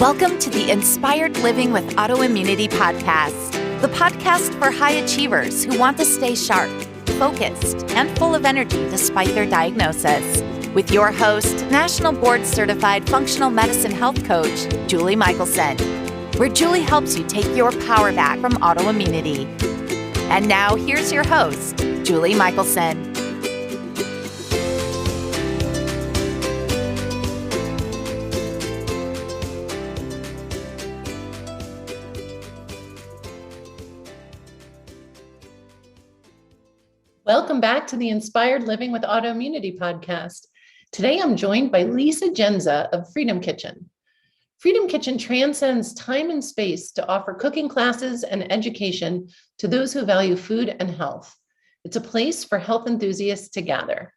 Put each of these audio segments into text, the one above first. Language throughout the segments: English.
Welcome to the Inspired Living with Autoimmunity podcast, the podcast for high achievers who want to stay sharp, focused, and full of energy despite their diagnosis. With your host, National Board Certified Functional Medicine Health Coach, Julie Michelson, where Julie helps you take your power back from autoimmunity. And now here's your host, Julie Michelson. Welcome back to the Inspired Living with Autoimmunity podcast. Today I'm joined by Liza Jendza of Freedom Kitchen. Freedom Kitchen transcends time and space to offer cooking classes and education to those who value food and health. It's a place for health enthusiasts to gather.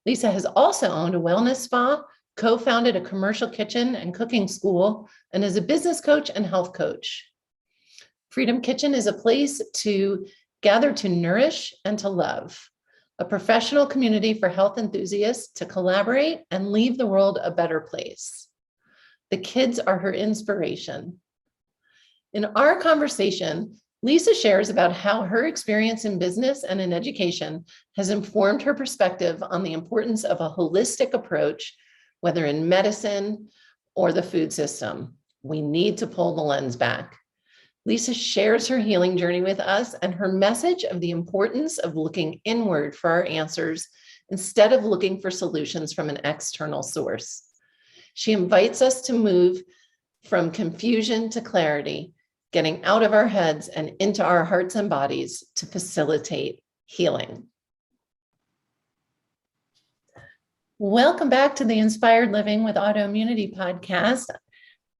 Liza has also owned a wellness spa, co-founded a commercial kitchen and cooking school, and is a business coach and health coach. Freedom Kitchen is a place to gather to nourish and to love, a professional community for health enthusiasts to collaborate and leave the world a better place. The kids are her inspiration. In our conversation, Liza shares about how her experience in business and in education has informed her perspective on the importance of a holistic approach, whether in medicine or the food system. We need to pull the lens back. Liza shares her healing journey with us and her message of the importance of looking inward for our answers instead of looking for solutions from an external source. She invites us to move from confusion to clarity, getting out of our heads and into our hearts and bodies to facilitate healing. Welcome back to the Inspired Living with Autoimmunity podcast.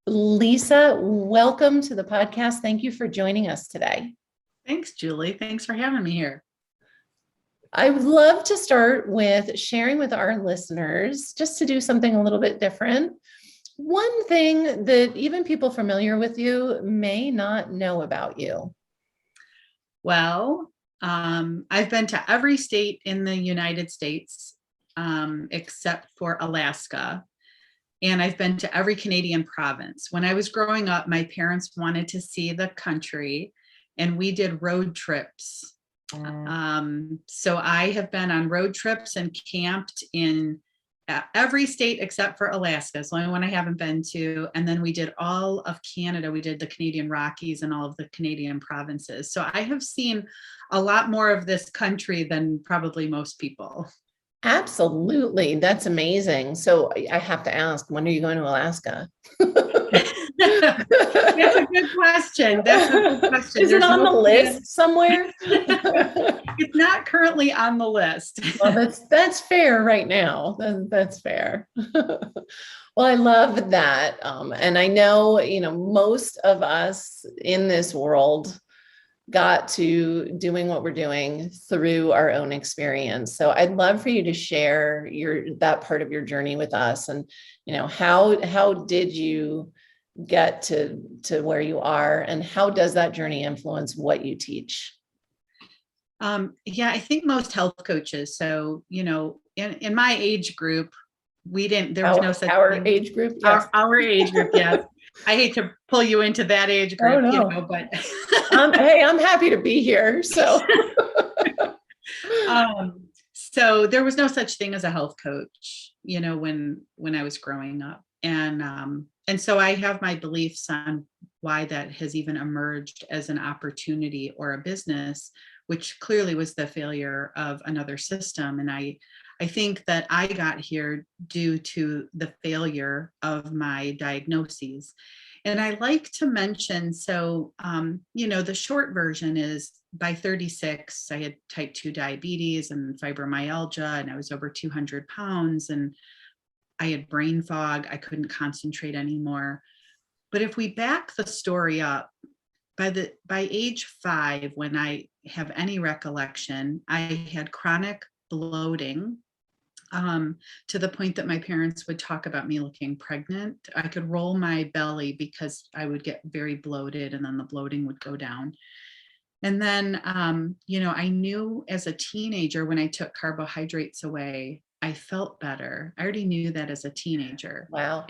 Liza, welcome to the podcast. Thank you for joining us today. Thanks, Julie. Thanks for having me here. I would love to start with sharing with our listeners, just to do something a little bit different, one thing that even people familiar with you may not know about you. Well, I've been to every state in the United States except for Alaska. And I've been to every Canadian province. When I was growing up, my parents wanted to see the country and we did road trips. So I have been on road trips and camped in every state except for Alaska. It's the only one I haven't been to. And then we did all of Canada. We did the Canadian Rockies and all of the Canadian provinces. So I have seen a lot more of this country than probably most people. Absolutely. That's amazing. So I have to ask, when are you going to Alaska? That's a good question. Is it on the list somewhere? It's not currently on the list. Well, that's fair right now. That's fair. Well, I love that. And I know, most of us in this world got to doing what we're doing through our own experience. So I'd love for you to share that part of your journey with us, and how did you get to where you are, and how does that journey influence what you teach? I think most health coaches. So, in my age group, there was no such thing. Age group, yes. Our age group, yes. I hate to pull you into that age group, but hey, I'm happy to be here. So, so there was no such thing as a health coach, when I was growing up, and so I have my beliefs on why that has even emerged as an opportunity or a business, which clearly was the failure of another system, and I think that I got here due to the failure of my diagnoses. And I like to mention, so, the short version is by 36, I had type 2 diabetes and fibromyalgia, and I was over 200 pounds, and I had brain fog. I couldn't concentrate anymore. But if we back the story up, by age 5, when I have any recollection, I had chronic bloating, to the point that my parents would talk about me looking pregnant. I could roll my belly because I would get very bloated, and then the bloating would go down. And then, I knew as a teenager, when I took carbohydrates away, I felt better. I already knew that as a teenager. Wow.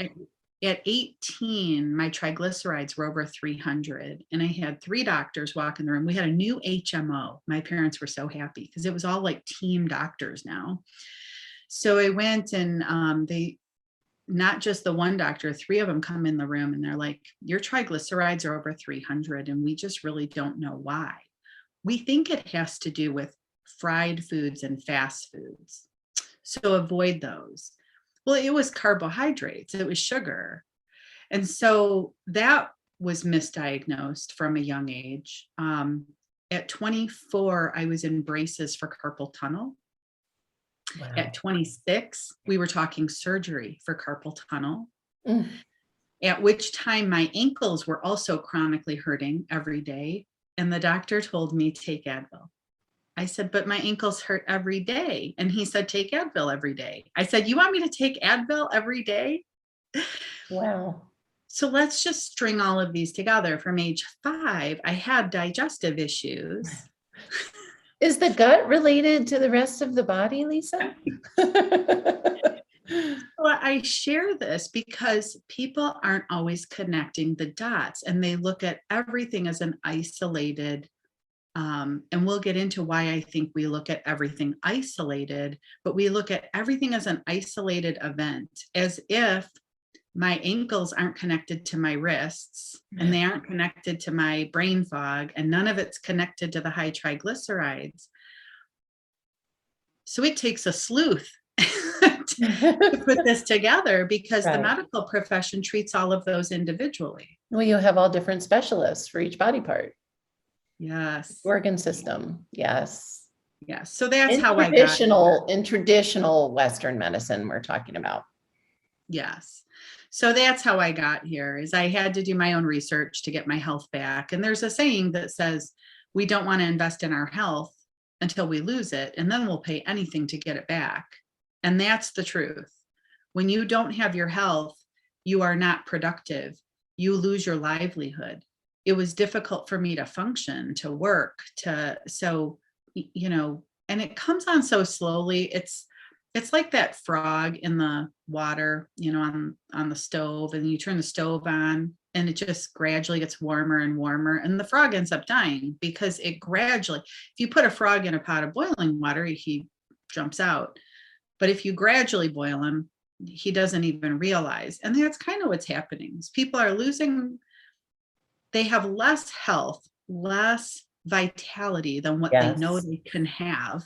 at 18, my triglycerides were over 300, and I had 3 doctors walk in the room. We had a new HMO. My parents were so happy because it was all like team doctors now. So I went, and they, not just the one doctor, 3 of them come in the room, and they're like, your triglycerides are over 300, and we just really don't know why. We think it has to do with fried foods and fast foods, so avoid those. Well, it was carbohydrates, it was sugar. And so that was misdiagnosed from a young age. At 24, I was in braces for carpal tunnel. Wow. At 26, we were talking surgery for carpal tunnel. At which time my ankles were also chronically hurting every day. And the doctor told me, take Advil. I said, but my ankles hurt every day. And he said, take Advil every day. I said, you want me to take Advil every day? Wow. So let's just string all of these together. From age 5, I had digestive issues. Is the gut related to the rest of the body, Lisa? Well, I share this because people aren't always connecting the dots, and they look at everything as an isolated, and we'll get into why I think we look at everything isolated, but we look at everything as an isolated event, as if my ankles aren't connected to my wrists, and they aren't connected to my brain fog, and none of it's connected to the high triglycerides. So it takes a sleuth to put this together, because the medical profession treats all of those individually. Well, you have all different specialists for each body part. Yes. Organ system. Yes. Yes. So that's how I got in traditional Western medicine we're talking about. Yes. So that's how I got here, is I had to do my own research to get my health back. And there's a saying that says, we don't want to invest in our health until we lose it, and then we'll pay anything to get it back. And that's the truth. When you don't have your health, you are not productive. You lose your livelihood. It was difficult for me to function, to work, so, you know, and it comes on so slowly. It's like that frog in the water, you know, on the stove, and you turn the stove on and it just gradually gets warmer and warmer, and the frog ends up dying because it gradually, if you put a frog in a pot of boiling water, he jumps out. But if you gradually boil him, he doesn't even realize. And that's kind of what's happening. People are losing, they have less health, less vitality than what they know they can have.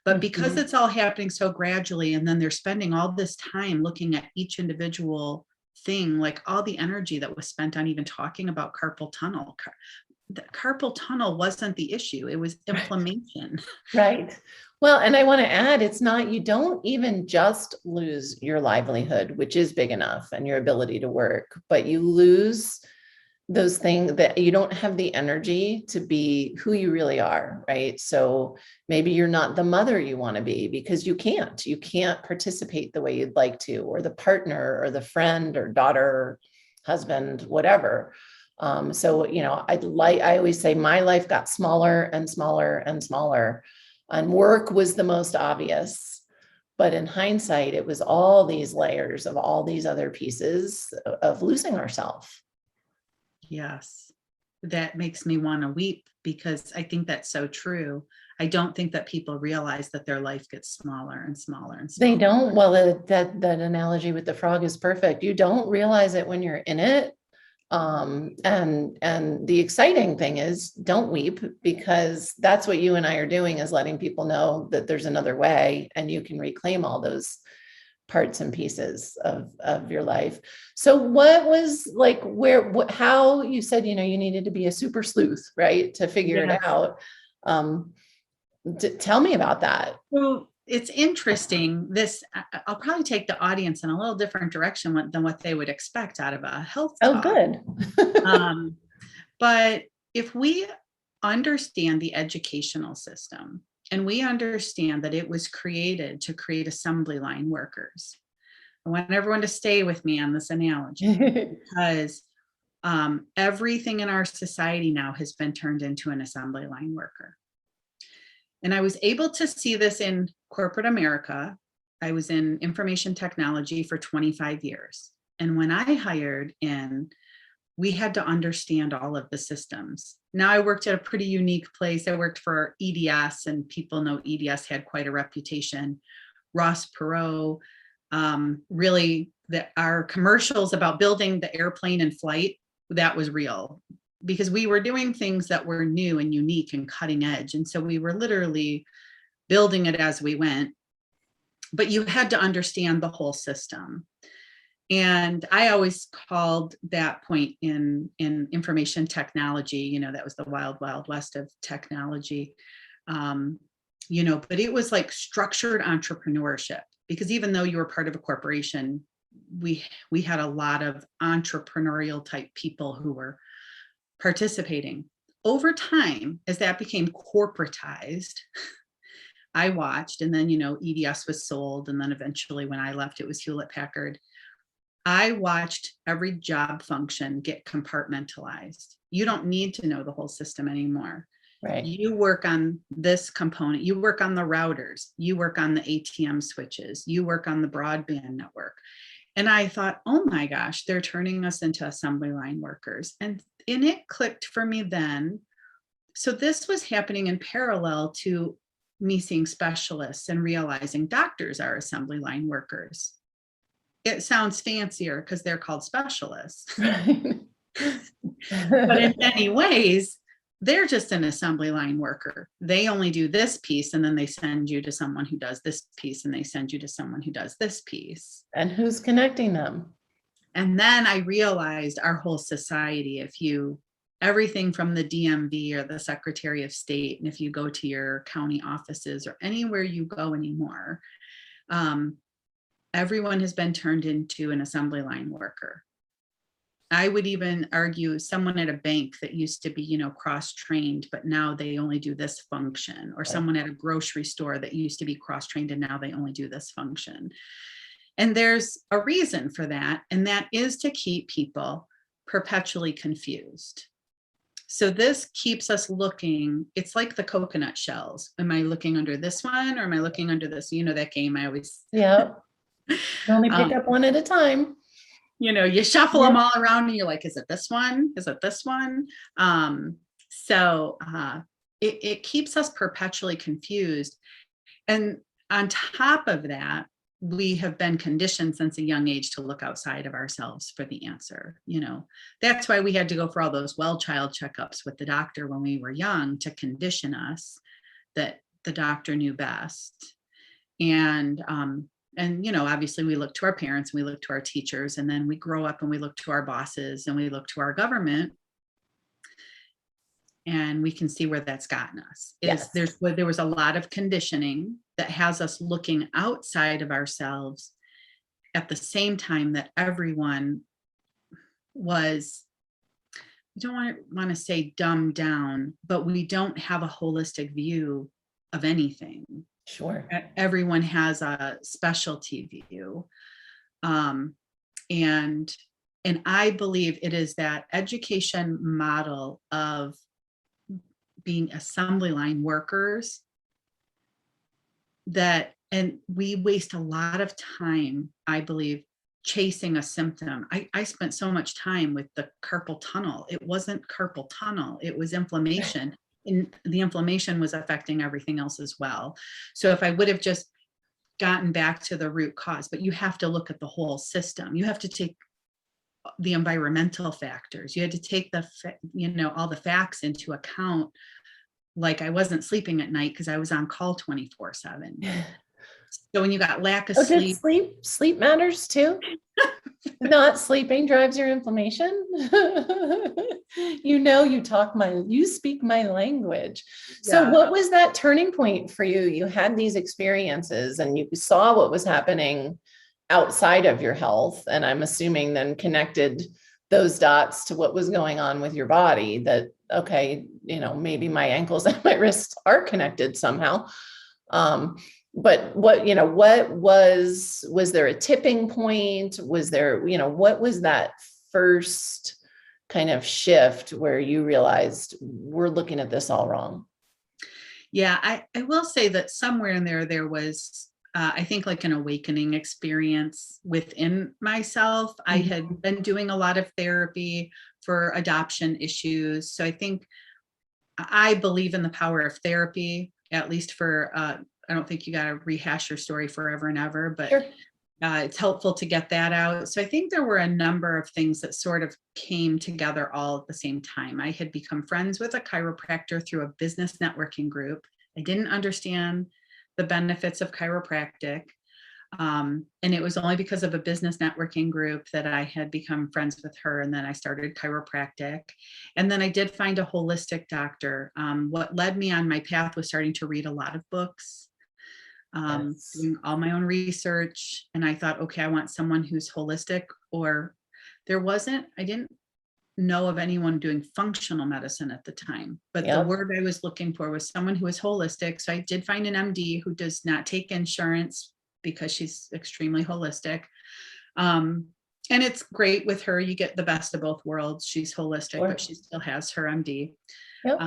But because it's all happening so gradually, and then they're spending all this time looking at each individual thing, like all the energy that was spent on even talking about carpal tunnel. The carpal tunnel wasn't the issue. It was inflammation. Right. Well, and I want to add, it's not, you don't even just lose your livelihood, which is big enough, and your ability to work, but you lose those things that you don't have the energy to be who you really are, right? So maybe you're not the mother you want to be because you can't participate the way you'd like to, or the partner or the friend or daughter, husband, whatever. So, you know, I always say my life got smaller and smaller and smaller, and work was the most obvious. But in hindsight, it was all these layers of all these other pieces of losing ourselves. Yes, that makes me want to weep, because I think that's so true. I don't think that people realize that their life gets smaller and smaller and smaller. They don't. Well, that analogy with the frog is perfect. You don't realize it when you're in it. And the exciting thing is, don't weep, because that's what you and I are doing, is letting people know that there's another way, and you can reclaim all those parts and pieces of your life. So what was like, how you said, you know, you needed to be a super sleuth, right, to figure it out. Tell me about that. Well, it's interesting. I'll probably take the audience in a little different direction than what they would expect out of a health talk. Good. But if we understand the educational system, and we understand that it was created to create assembly line workers, I want everyone to stay with me on this analogy, because everything in our society now has been turned into an assembly line worker. And I was able to see this in corporate America. I was in information technology for 25 years. And when I hired in, we had to understand all of the systems. Now I worked at a pretty unique place. I worked for EDS, and people know EDS had quite a reputation. Ross Perot, really, our commercials about building the airplane in flight, that was real, because we were doing things that were new and unique and cutting edge. And so we were literally building it as we went, but you had to understand the whole system. And I always called that point in information technology, that was the wild, wild west of technology, but it was like structured entrepreneurship, because even though you were part of a corporation, we had a lot of entrepreneurial type people who were participating. Over time, as that became corporatized, I watched, and then, EDS was sold. And then eventually when I left, it was Hewlett Packard. I watched every job function get compartmentalized. You don't need to know the whole system anymore. Right. You work on this component, you work on the routers, you work on the ATM switches, you work on the broadband network. And I thought, oh my gosh, they're turning us into assembly line workers. And it clicked for me then. So this was happening in parallel to me seeing specialists and realizing doctors are assembly line workers. It sounds fancier because they're called specialists. Right. But in many ways, they're just an assembly line worker. They only do this piece, and then they send you to someone who does this piece, and they send you to someone who does this piece. And who's connecting them? And then I realized our whole society, everything from the DMV or the Secretary of State, and if you go to your county offices or anywhere you go anymore, everyone has been turned into an assembly line worker. I would even argue someone at a bank that used to be, cross-trained, but now they only do this function, or someone at a grocery store that used to be cross-trained and now they only do this function. And there's a reason for that, and that is to keep people perpetually confused. So this keeps us looking, it's like the coconut shells. Am I looking under this one, or am I looking under this? That game I always... Yeah. You only pick up one at a time. You shuffle them all around and you're like, is it this one? Is it this one? It keeps us perpetually confused. And on top of that, we have been conditioned since a young age to look outside of ourselves for the answer. That's why we had to go for all those well-child checkups with the doctor when we were young, to condition us that the doctor knew best. And obviously we look to our parents, and we look to our teachers, and then we grow up and we look to our bosses, and we look to our government, and we can see where that's gotten us. Yes. There was a lot of conditioning that has us looking outside of ourselves at the same time that everyone was, I don't want to say dumbed down, but we don't have a holistic view of anything. Sure. Everyone has a specialty view. And I believe it is that education model of being assembly line workers and we waste a lot of time, I believe, chasing a symptom. I spent so much time with the carpal tunnel. It wasn't carpal tunnel, it was inflammation. And the inflammation was affecting everything else as well. So if I would have just gotten back to the root cause, but you have to look at the whole system. You have to take the environmental factors. You had to take all the facts into account. Like, I wasn't sleeping at night because I was on call 24/7. So when you got lack of sleep matters too. Not sleeping drives your inflammation. You speak my language. So Yeah. what was that turning point for you? You had these experiences and you saw what was happening outside of your health. And I'm assuming then connected those dots to what was going on with your body, that, okay, maybe my ankles and my wrists are connected somehow. But what was there a tipping point? Was there, what was that first kind of shift where you realized we're looking at this all wrong? Yeah, I will say that somewhere in there was I think like an awakening experience within myself. I had been doing a lot of therapy for adoption issues. So I think I believe in the power of therapy, at least for, I don't think you got to rehash your story forever and ever, but Sure. it's helpful to get that out. So I think there were a number of things that sort of came together all at the same time. I had become friends with a chiropractor through a business networking group. I didn't understand the benefits of chiropractic. And it was only because of a business networking group that I had become friends with her. And then I started chiropractic. And then I did find a holistic doctor. What led me on my path was starting to read a lot of books, doing all my own research. And I thought, okay, I want someone who's holistic, or I didn't know of anyone doing functional medicine at the time, but the word I was looking for was someone who was holistic. So I did find an MD who does not take insurance because she's extremely holistic. And it's great with her. You get the best of both worlds. She's holistic, but she still has her MD. Yep.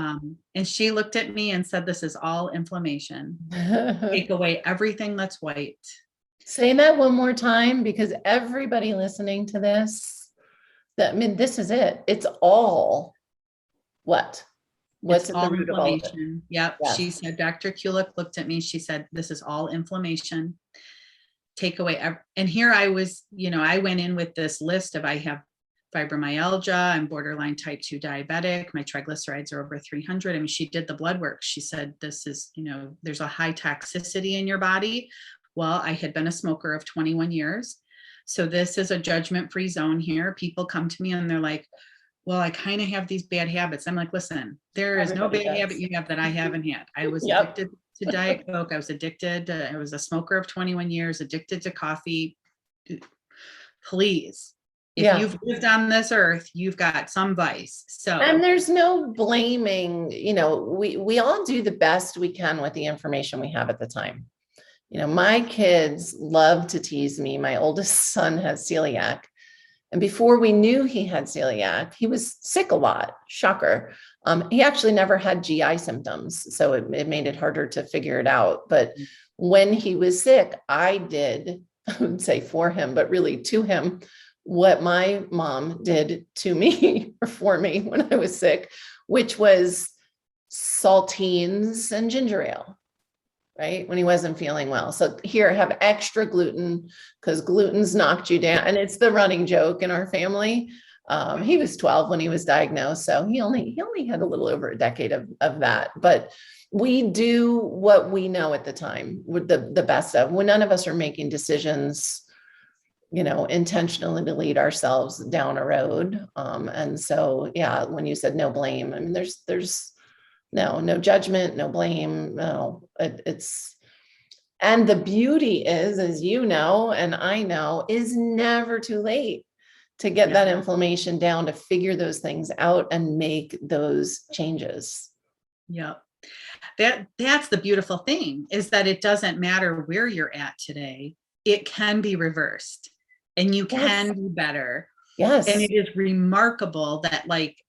And she looked at me and said, this is all inflammation. Take away everything that's white. Say that one more time, because everybody listening to this, this is it. It's all what? What's at the root of all of it? Yep. Yes. She said, Dr. Kulik looked at me. She said, this is all inflammation. Take away. And here I was, I went in with this list of, I have fibromyalgia, I'm borderline type 2 diabetic, my triglycerides are over 300. I mean, she did the blood work. She said, this is, there's a high toxicity in your body. Well, I had been a smoker of 21 years. So this is a judgment-free zone here. People come to me and they're like, well, I kind of have these bad habits. I'm like, listen, there is no bad habit you have that I haven't had. I was addicted to Diet Coke. I was I was a smoker of 21 years, addicted to coffee. Please. If you've lived on this earth, you've got some vice. So, and there's no blaming, we all do the best we can with the information we have at the time. My kids love to tease me. My oldest son has celiac. And before we knew he had celiac, he was sick a lot. Shocker. He actually never had GI symptoms, so it made it harder to figure it out. But when he was sick, I did, I would say for him, but really to him, what my mom did to me or for me when I was sick, which was saltines and ginger ale, right? When he wasn't feeling well. So here, have extra gluten, because gluten's knocked you down. And it's the running joke in our family. He was 12 when he was diagnosed. So he only had a little over a decade of that. But we do what we know at the time, with the best of, when none of us are making decisions, intentionally to lead ourselves down a road. And so, when you said no blame, I mean, there's no judgment, no blame. No, and the beauty is, as and I know, is never too late to get that inflammation down, to figure those things out and make those changes. Yeah. That's the beautiful thing, is that it doesn't matter where you're at today. It can be reversed and you can do better. Yes. And it is remarkable that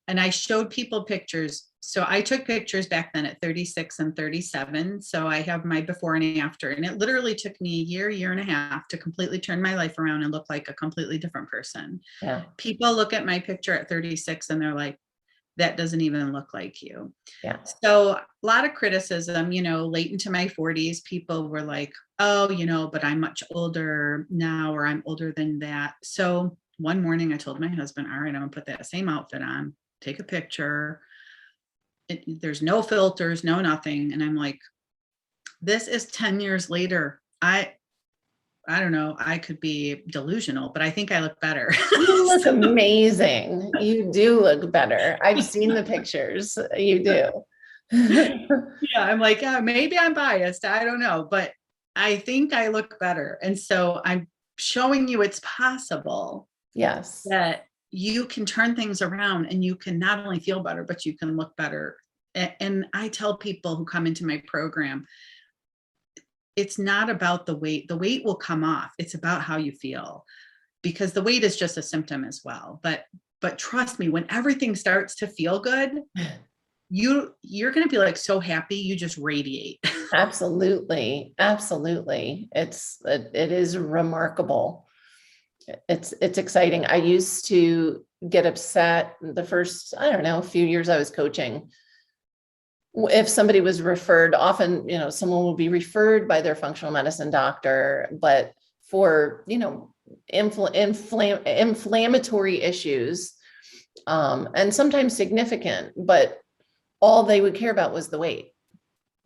and I showed people pictures. So I took pictures back then at 36 and 37. So I have my before and after, and it literally took me a year and a half to completely turn my life around and look like a completely different person. Yeah. People look at my picture at 36 and they're like, that doesn't even look like you. Yeah. So a lot of criticism, late into my 40s, people were like, oh, but I'm much older now, or I'm older than that. So one morning I told my husband, all right, I'm gonna put that same outfit on, take a picture. There's no filters, no nothing. And I'm like, this is 10 years later. I don't know, I could be delusional, but I think I look better. You look amazing. You do look better. I've seen the pictures. You do. Yeah, I'm like, maybe I'm biased. I don't know, but I think I look better. And so I'm showing you it's possible. Yes. That you can turn things around and you can not only feel better, but you can look better. And I tell people who come into my program, it's not about the weight. The weight will come off. It's about how you feel, because the weight is just a symptom as well. But trust me, when everything starts to feel good, you're going to be so happy, you just radiate. Absolutely. Absolutely. It is remarkable. It's exciting. I used to get upset the first, I don't know, a few years I was coaching. If somebody was referred, often, someone will be referred by their functional medicine doctor, but for, inflammatory issues, and sometimes significant, but all they would care about was the weight,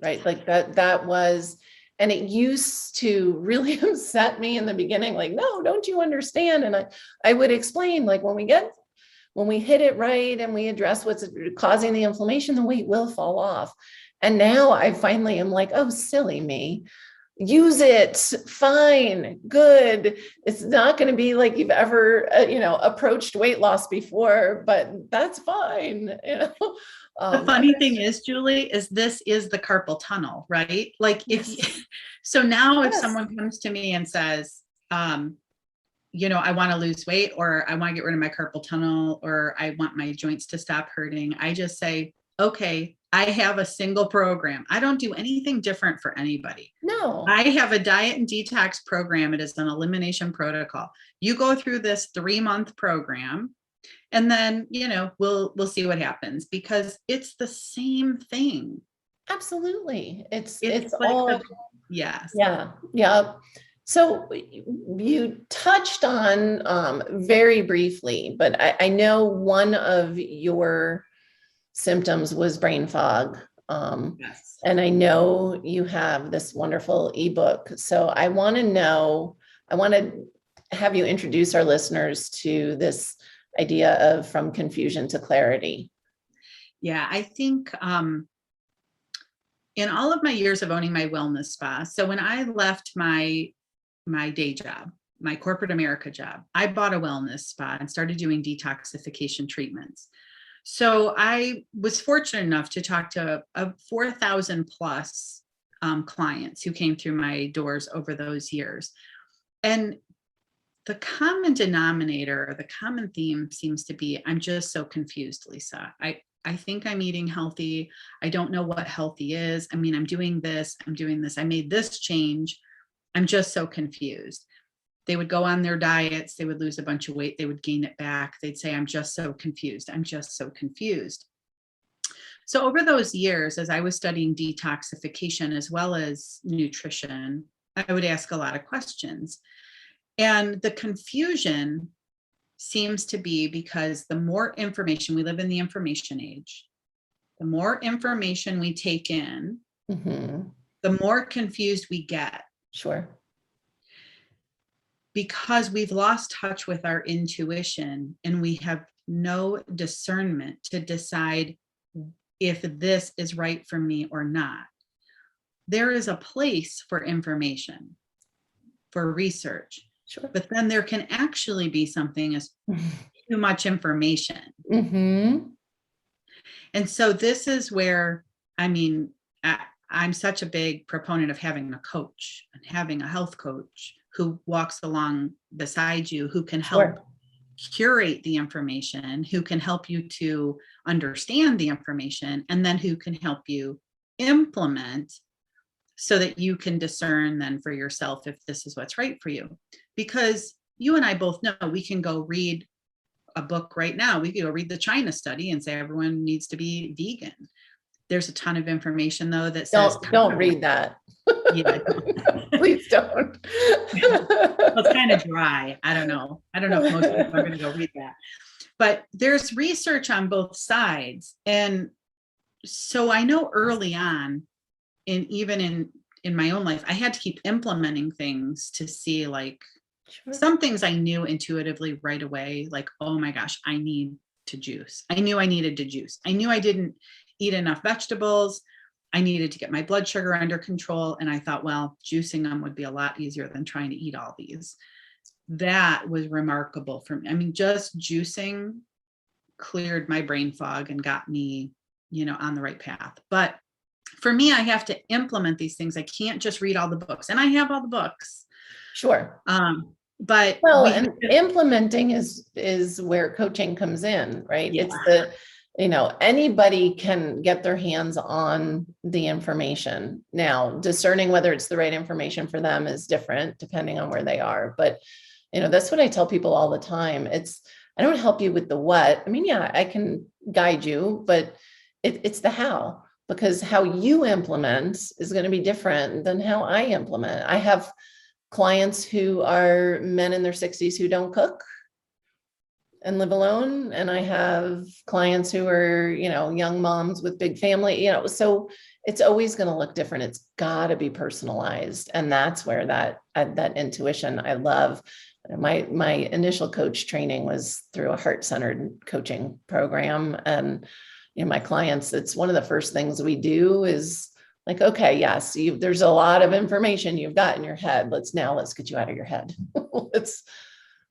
right? Like that was, and it used to really upset me in the beginning, like, no, don't you understand? And I would explain, like, when we hit it right and we address what's causing the inflammation, the weight will fall off. And now I finally am like, oh, silly me. Use it. Fine. Good. It's not going to be like you've ever, approached weight loss before, but that's fine. The funny thing is, Julie, is this is the carpal tunnel, right? Like so now if someone comes to me and says, I want to lose weight, or I want to get rid of my carpal tunnel, or I want my joints to stop hurting, I just say, okay, I have a single program. I don't do anything different for anybody. No. I have a diet and detox program. It is an elimination protocol. You go through this 3-month program, and then, we'll see what happens, because it's the same thing. Absolutely. It's like all, yes. Yeah. Yeah. So you touched on very briefly, but I know one of your symptoms was brain fog. Yes. And I know you have this wonderful ebook. So I want to have you introduce our listeners to this idea of from confusion to clarity. Yeah, I think in all of my years of owning my wellness spa, so when I left my day job, my corporate America job, I bought a wellness spa and started doing detoxification treatments. So I was fortunate enough to talk to 4,000 plus clients who came through my doors over those years. And the common denominator, the common theme seems to be, I'm just so confused, Lisa. I think I'm eating healthy. I don't know what healthy is. I mean, I'm doing this. I made this change. I'm just so confused. They would go on their diets. They would lose a bunch of weight. They would gain it back. They'd say, I'm just so confused. I'm just so confused. So over those years, as I was studying detoxification as well as nutrition, I would ask a lot of questions. And the confusion seems to be because the more information, we live in the information age, the more information we take in, the more confused we get. Sure. Because we've lost touch with our intuition and we have no discernment to decide if this is right for me or not. There is a place for information, for research, sure, but then there can actually be something as too much information. And so this is where, I'm such a big proponent of having a coach and having a health coach who walks along beside you, who can help curate the information, who can help you to understand the information, and then who can help you implement so that you can discern then for yourself if this is what's right for you. Because you and I both know we can go read a book right now. We can go read the China study and say everyone needs to be vegan. There's a ton of information though that says don't read that. Yeah, please don't. Well, it's kind of dry. I don't know if most people are going to go read that, but there's research on both sides. And so I know early on, and even in my own life, I had to keep implementing things to see, like, some things I knew intuitively right away, like, oh my gosh, I need to juice. I knew I needed to juice. I knew I didn't eat enough vegetables. I needed to get my blood sugar under control. And I thought, well, juicing them would be a lot easier than trying to eat all these. That was remarkable for me. Just juicing cleared my brain fog and got me, on the right path. But for me, I have to implement these things. I can't just read all the books, and I have all the books. Sure. But implementing is where coaching comes in, right? Yeah. It's Anybody can get their hands on the information. Now, discerning whether it's the right information for them is different depending on where they are. But, that's what I tell people all the time. I don't help you with the what. I mean, yeah, I can guide you, but it's the how, because how you implement is going to be different than how I implement. I have clients who are men in their 60s who don't cook and live alone. And I have clients who are, young moms with big family, so it's always going to look different. It's got to be personalized. And that's where that intuition I love. My initial coach training was through a heart-centered coaching program. And, my clients, it's one of the first things we do is like, okay, yes, there's a lot of information you've got in your head. Let's get you out of your head.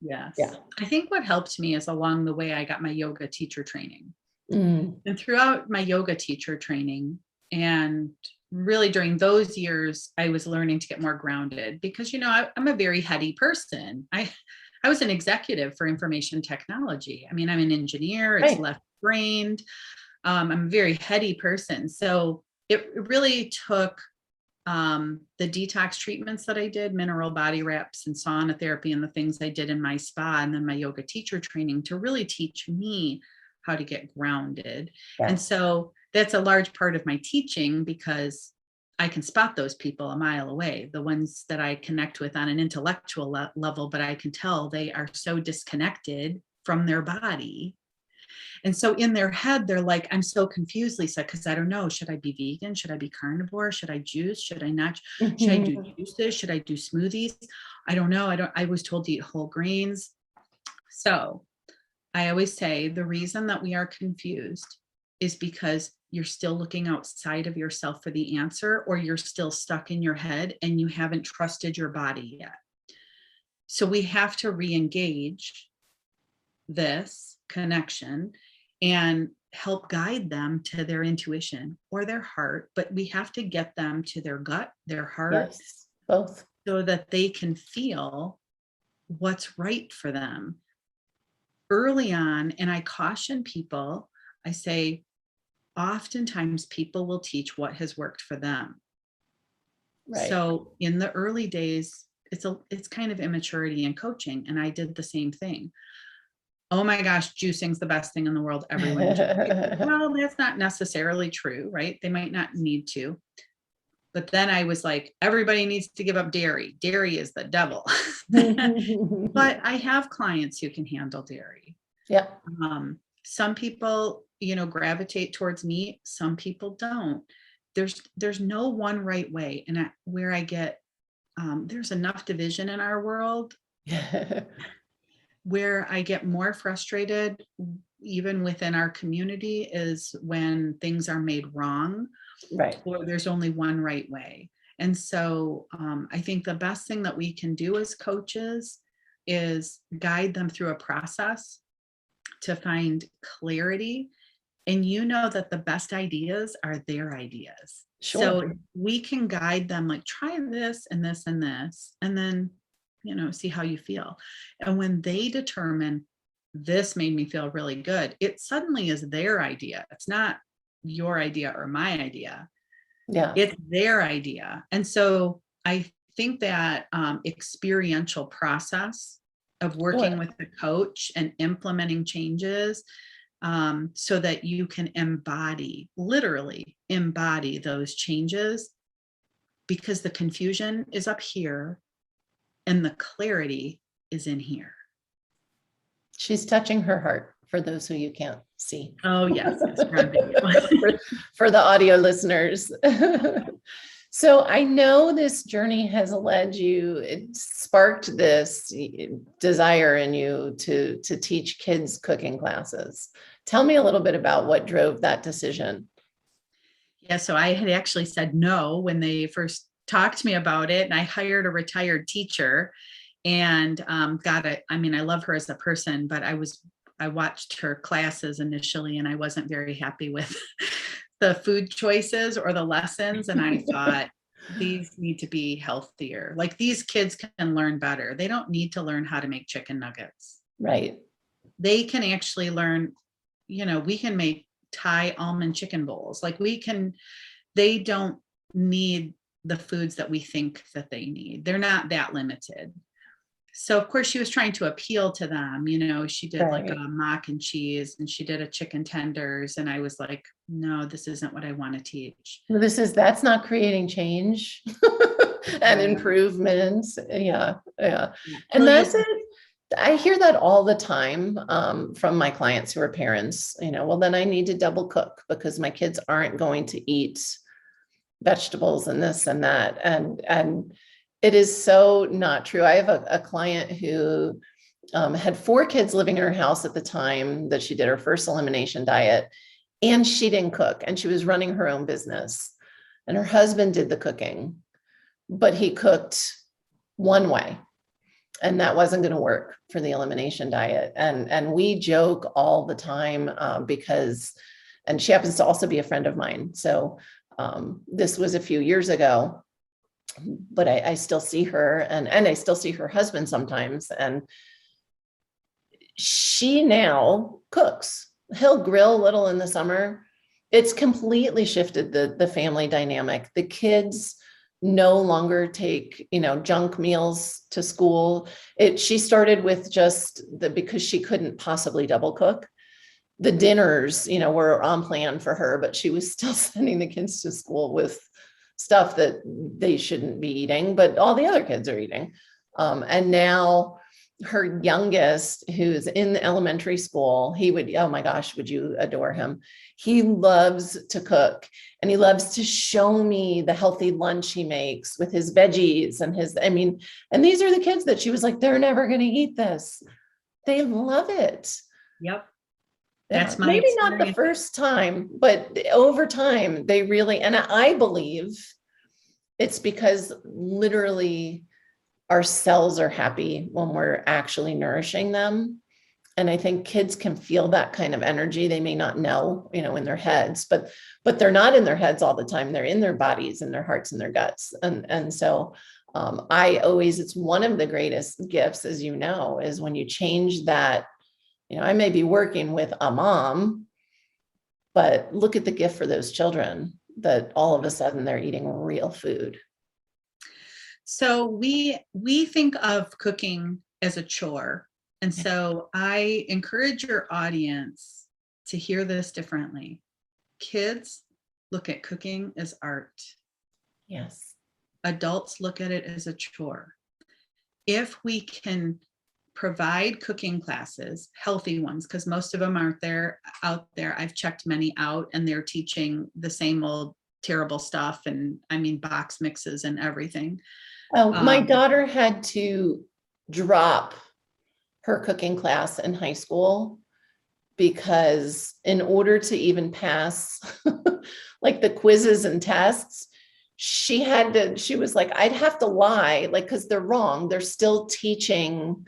Yes. Yeah. I think what helped me is along the way, I got my yoga teacher training. Mm. And throughout my yoga teacher training, and really during those years, I was learning to get more grounded because, I'm a very heady person. I was an executive for information technology. I mean, I'm an engineer, it's Right. left-brained. I'm a very heady person. So it really took the detox treatments that I did, mineral body wraps and sauna therapy and the things I did in my spa and then my yoga teacher training to really teach me how to get grounded. Yeah. And so that's a large part of my teaching because I can spot those people a mile away, the ones that I connect with on an intellectual level, but I can tell they are so disconnected from their body. And so in their head, they're like, I'm so confused, Lisa, because I don't know. Should I be vegan? Should I be carnivore? Should I juice? Should I not? Should I do juices? Should I do smoothies? I don't know. I was told to eat whole grains. So I always say the reason that we are confused is because you're still looking outside of yourself for the answer, or you're still stuck in your head and you haven't trusted your body yet. So we have to re-engage this connection and help guide them to their intuition or their heart, but we have to get them to their gut, their heart, Yes, both, so that they can feel what's right for them early on. And I caution people, I say, oftentimes people will teach what has worked for them. right. So in the early days, it's kind of immaturity in coaching. And I did the same thing. Oh my gosh, juicing's the best thing in the world. Everyone juice. Well, that's not necessarily true, right? They might not need to. But then I was like, everybody needs to give up dairy. Dairy is the devil. But I have clients who can handle dairy. Yeah. Some people, gravitate towards meat. Some people don't. There's no one right way. And where I get, there's enough division in our world. Where I get more frustrated, even within our community, is when things are made wrong, Right. or there's only one right way. And so I think the best thing that we can do as coaches is guide them through a process to find clarity. And that the best ideas are their ideas. Sure. So we can guide them like, try this and this and this, and then see how you feel. And when they determine this made me feel really good, it suddenly is their idea. It's not your idea or my idea. Yeah. It's their idea. And so I think that experiential process of working with the coach and implementing changes so that you can literally embody those changes, because the confusion is up here and the clarity is in here. She's touching her heart for those who you can't see. Oh, yes. For the audio listeners. So I know this journey has led you, it sparked this desire in you to teach kids cooking classes. Tell me a little bit about what drove that decision. Yeah, so I had actually said no when they first talked to me about it, and I hired a retired teacher and I love her as a person, but I watched her classes initially and I wasn't very happy with the food choices or the lessons. And I thought, these need to be healthier. Like, these kids can learn better. They don't need to learn how to make chicken nuggets. Right. They can actually learn, we can make Thai almond chicken bowls. Like they don't need the foods that we think that they need. They're not that limited. So of course she was trying to appeal to them. She did like a mac and cheese, and she did a chicken tenders. And I was like, no, this isn't what I want to teach. That's not creating change and improvements. Yeah. And that's it. I hear that all the time from my clients who are parents, well, then I need to double cook because my kids aren't going to eat vegetables and this and that. And it is so not true. I have a client who had 4 kids living in her house at the time that she did her first elimination diet, and she didn't cook, and she was running her own business, and her husband did the cooking, but he cooked one way, and that wasn't going to work for the elimination diet. And we joke all the time because, and she happens to also be a friend of mine. So this was a few years ago, but I still see her, and I still see her husband sometimes. And she now cooks. He'll grill a little in the summer. It's completely shifted the family dynamic. The kids no longer take, junk meals to school. She started with just because she couldn't possibly double cook. The dinners, were on plan for her, but she was still sending the kids to school with stuff that they shouldn't be eating, but all the other kids are eating. And now her youngest, who's in elementary school, oh my gosh, would you adore him? He loves to cook, and he loves to show me the healthy lunch he makes with his veggies and and these are the kids that she was like, they're never going to eat this. They love it. Yep. That's maybe experience. Not the first time, but over time they really, and I believe it's because literally our cells are happy when we're actually nourishing them. And I think kids can feel that kind of energy. They may not know, in their heads, but they're not in their heads all the time. They're in their bodies and their hearts and their guts. And so it's one of the greatest gifts, as you know, is when you change that. I may be working with a mom, but look at the gift for those children that all of a sudden they're eating real food. So we think of cooking as a chore. And so I encourage your audience to hear this differently. Kids look at cooking as art. Yes. Adults look at it as a chore. If we can provide cooking classes, healthy ones, because most of them aren't out there. I've checked many out, and they're teaching the same old terrible stuff, and box mixes and everything. My daughter had to drop her cooking class in high school because in order to even pass like the quizzes and tests, she was like, I'd have to lie, because they're wrong. They're still teaching,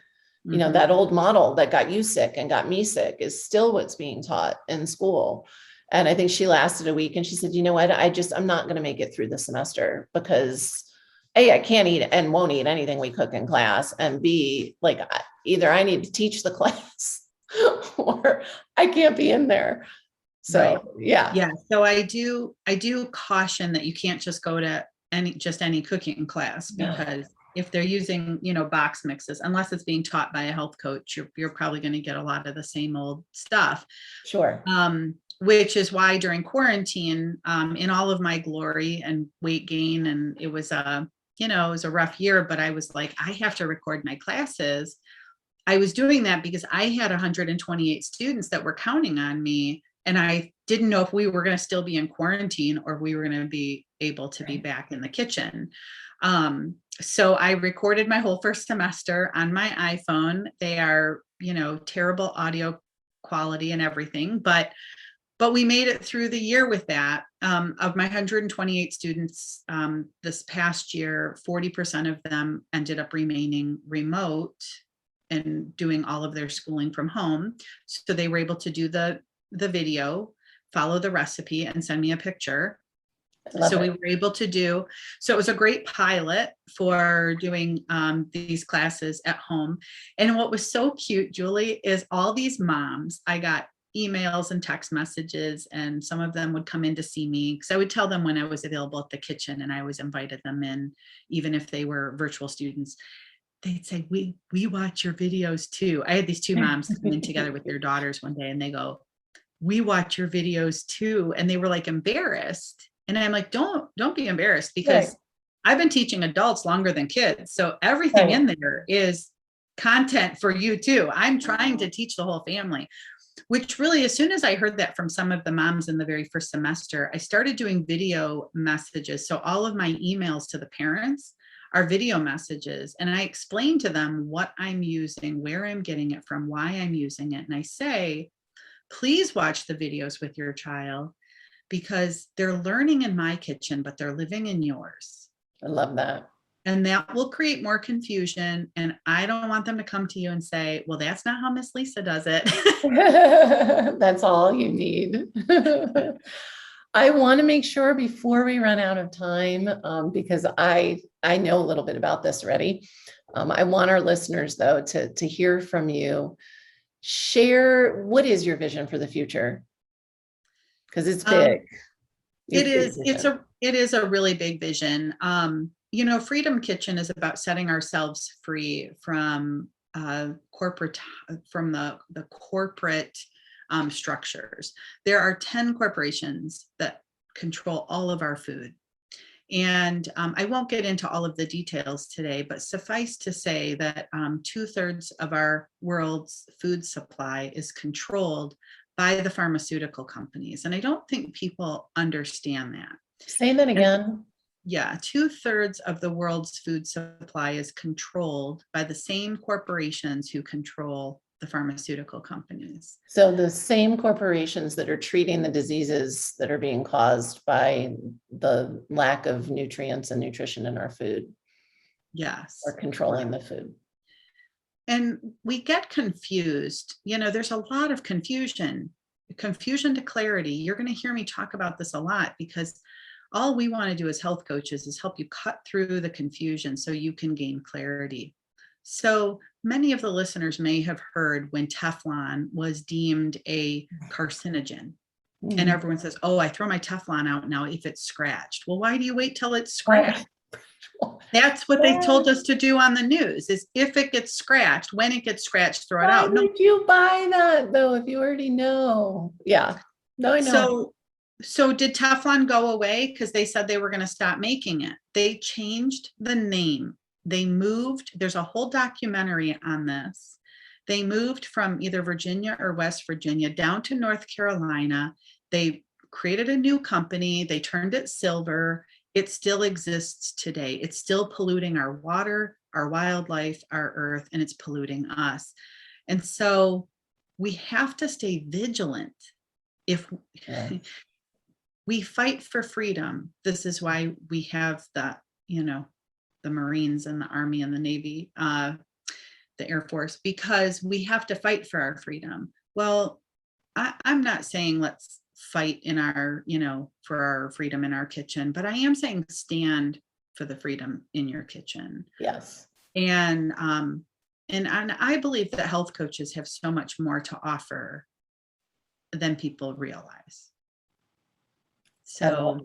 that old model that got you sick and got me sick is still what's being taught in school. And I think she lasted a week, and she said, you know what, I'm not going to make it through the semester because A, I can't eat and won't eat anything we cook in class. And B, either I need to teach the class or I can't be in there. So, right. Yeah. So I do caution that you can't just go to any cooking class, because if they're using, box mixes, unless it's being taught by a health coach, you're probably going to get a lot of the same old stuff. Sure. Which is why during quarantine, in all of my glory and weight gain, and it was a rough year, but I was like, I have to record my classes. I was doing that because I had 128 students that were counting on me, and I didn't know if we were going to still be in quarantine or if we were going to be able to be back in the kitchen. So I recorded my whole first semester on my iPhone. They are, terrible audio quality and everything, but we made it through the year with that. Of my 128 students this past year, 40% of them ended up remaining remote and doing all of their schooling from home. So they were able to do the video, follow the recipe, and send me a picture. So we were able to do, so it was a great pilot for doing these classes at home. And what was so cute, Julie, is all these moms, I got emails and text messages, and some of them would come in to see me because I would tell them when I was available at the kitchen, and I always invited them in, even if they were virtual students. They'd say, we watch your videos too. I had these two moms come in together with their daughters one day, and they go, we watch your videos too. And they were like embarrassed. And I'm like, don't be embarrassed, because Right. I've been teaching adults longer than kids. So everything in there is content for you too. I'm trying to teach the whole family, which really, as soon as I heard that from some of the moms in the very first semester, I started doing video messages. So all of my emails to the parents are video messages. And I explain to them what I'm using, where I'm getting it from, why I'm using it. And I say, please watch the videos with your child, because they're learning in my kitchen, but they're living in yours. I love that. And that will create more confusion. And I don't want them to come to you and say, well, that's not how Miss Lisa does it. That's all you need. I want to make sure before we run out of time, because I know a little bit about this already. I want our listeners, though, to hear from you. Share, what is your vision for the future? Because it's big. It is a really big vision. Freedom Kitchen is about setting ourselves free from the corporate structures. There are 10 corporations that control all of our food. And I won't get into all of the details today, but suffice to say that 2/3 of our world's food supply is controlled by the pharmaceutical companies. And I don't think people understand that. Say that again. Yeah, 2/3 of the world's food supply is controlled by the same corporations who control the pharmaceutical companies. So the same corporations that are treating the diseases that are being caused by the lack of nutrients and nutrition in our food. Yes. Are controlling the food. And we get confused. There's a lot of confusion to clarity. You're going to hear me talk about this a lot, because all we want to do as health coaches is help you cut through the confusion so you can gain clarity. So many of the listeners may have heard when Teflon was deemed a carcinogen. Mm-hmm. And everyone says, oh, I throw my Teflon out now if it's scratched. Well, why do you wait till it's scratched? That's what they told us to do on the news, is if it gets scratched, when it gets scratched, throw it out. Why would you buy that, though, if you already know? Yeah. No, I know. So did Teflon go away because they said they were going to stop making it? They changed the name. They moved. There's a whole documentary on this. They moved from either Virginia or West Virginia down to North Carolina. They created a new company. They turned it silver. It still exists today. It's still polluting our water, our wildlife, our earth, and it's polluting us. And so we have to stay vigilant. If we fight for freedom, this is why we have the Marines and the Army and the Navy, the Air Force, because we have to fight for our freedom. Well, I'm not saying let's fight in our, for our freedom in our kitchen, but I am saying stand for the freedom in your kitchen. Yes. And I believe that health coaches have so much more to offer than people realize. So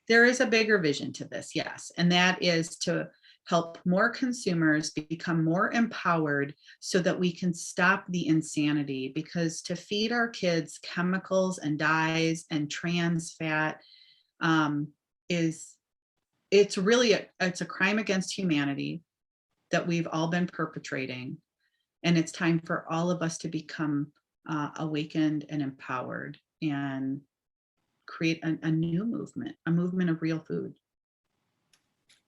there is a bigger vision to this, yes. And that is to help more consumers become more empowered so that we can stop the insanity, because to feed our kids chemicals and dyes and trans fat it's a crime against humanity that we've all been perpetrating. And it's time for all of us to become awakened and empowered and create a new movement, a movement of real food.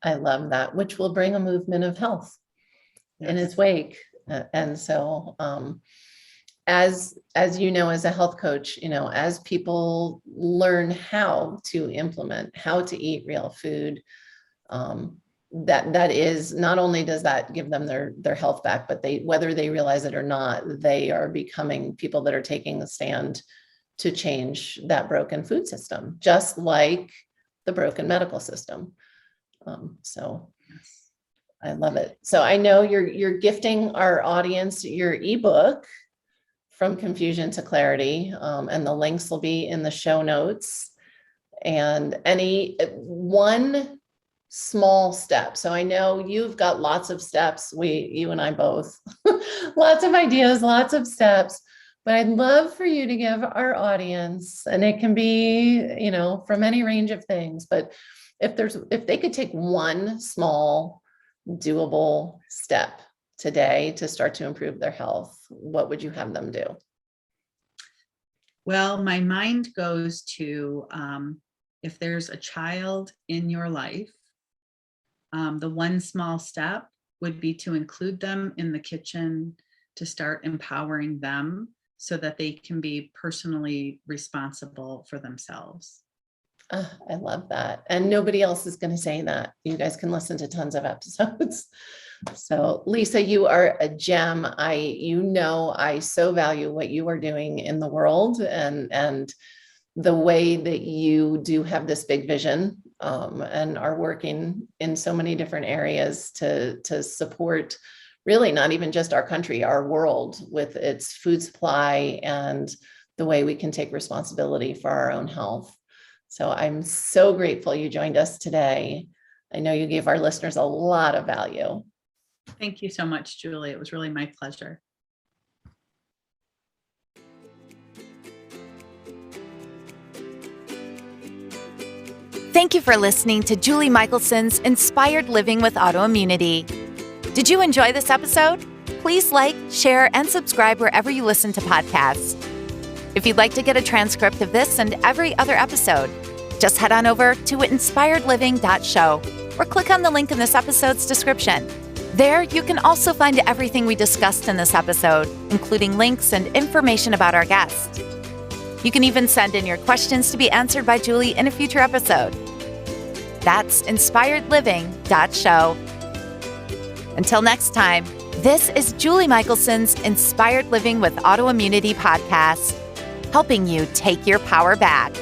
I love that, which will bring a movement of health in its wake. And so as you know, as a health coach, as people learn how to implement, how to eat real food, that is, not only does that give them their health back, but whether they realize it or not, they are becoming people that are taking the stand to change that broken food system, just like the broken medical system. So I love it. So I know you're gifting our audience your ebook from confusion to clarity. And the links will be in the show notes. And any one small step. So I know you've got lots of steps. You and I both, lots of ideas, lots of steps. But I'd love for you to give our audience, and it can be, from any range of things, but if they could take one small doable step today to start to improve their health, what would you have them do? Well, my mind goes to if there's a child in your life, the one small step would be to include them in the kitchen, to start empowering them so that they can be personally responsible for themselves. I love that. And nobody else is going to say that. You guys can listen to tons of episodes. So Lisa, you are a gem. I so value what you are doing in the world and the way that you do have this big vision and are working in so many different areas to support really not even just our country, our world with its food supply and the way we can take responsibility for our own health. So I'm so grateful you joined us today. I know you gave our listeners a lot of value. Thank you so much, Julie. It was really my pleasure. Thank you for listening to Julie Michelson's Inspired Living with Autoimmunity. Did you enjoy this episode? Please like, share, and subscribe wherever you listen to podcasts. If you'd like to get a transcript of this and every other episode, just head on over to inspiredliving.show or click on the link in this episode's description. There, you can also find everything we discussed in this episode, including links and information about our guest. You can even send in your questions to be answered by Julie in a future episode. That's inspiredliving.show. Until next time, this is Julie Michelson's Inspired Living with Autoimmunity podcast, helping you take your power back.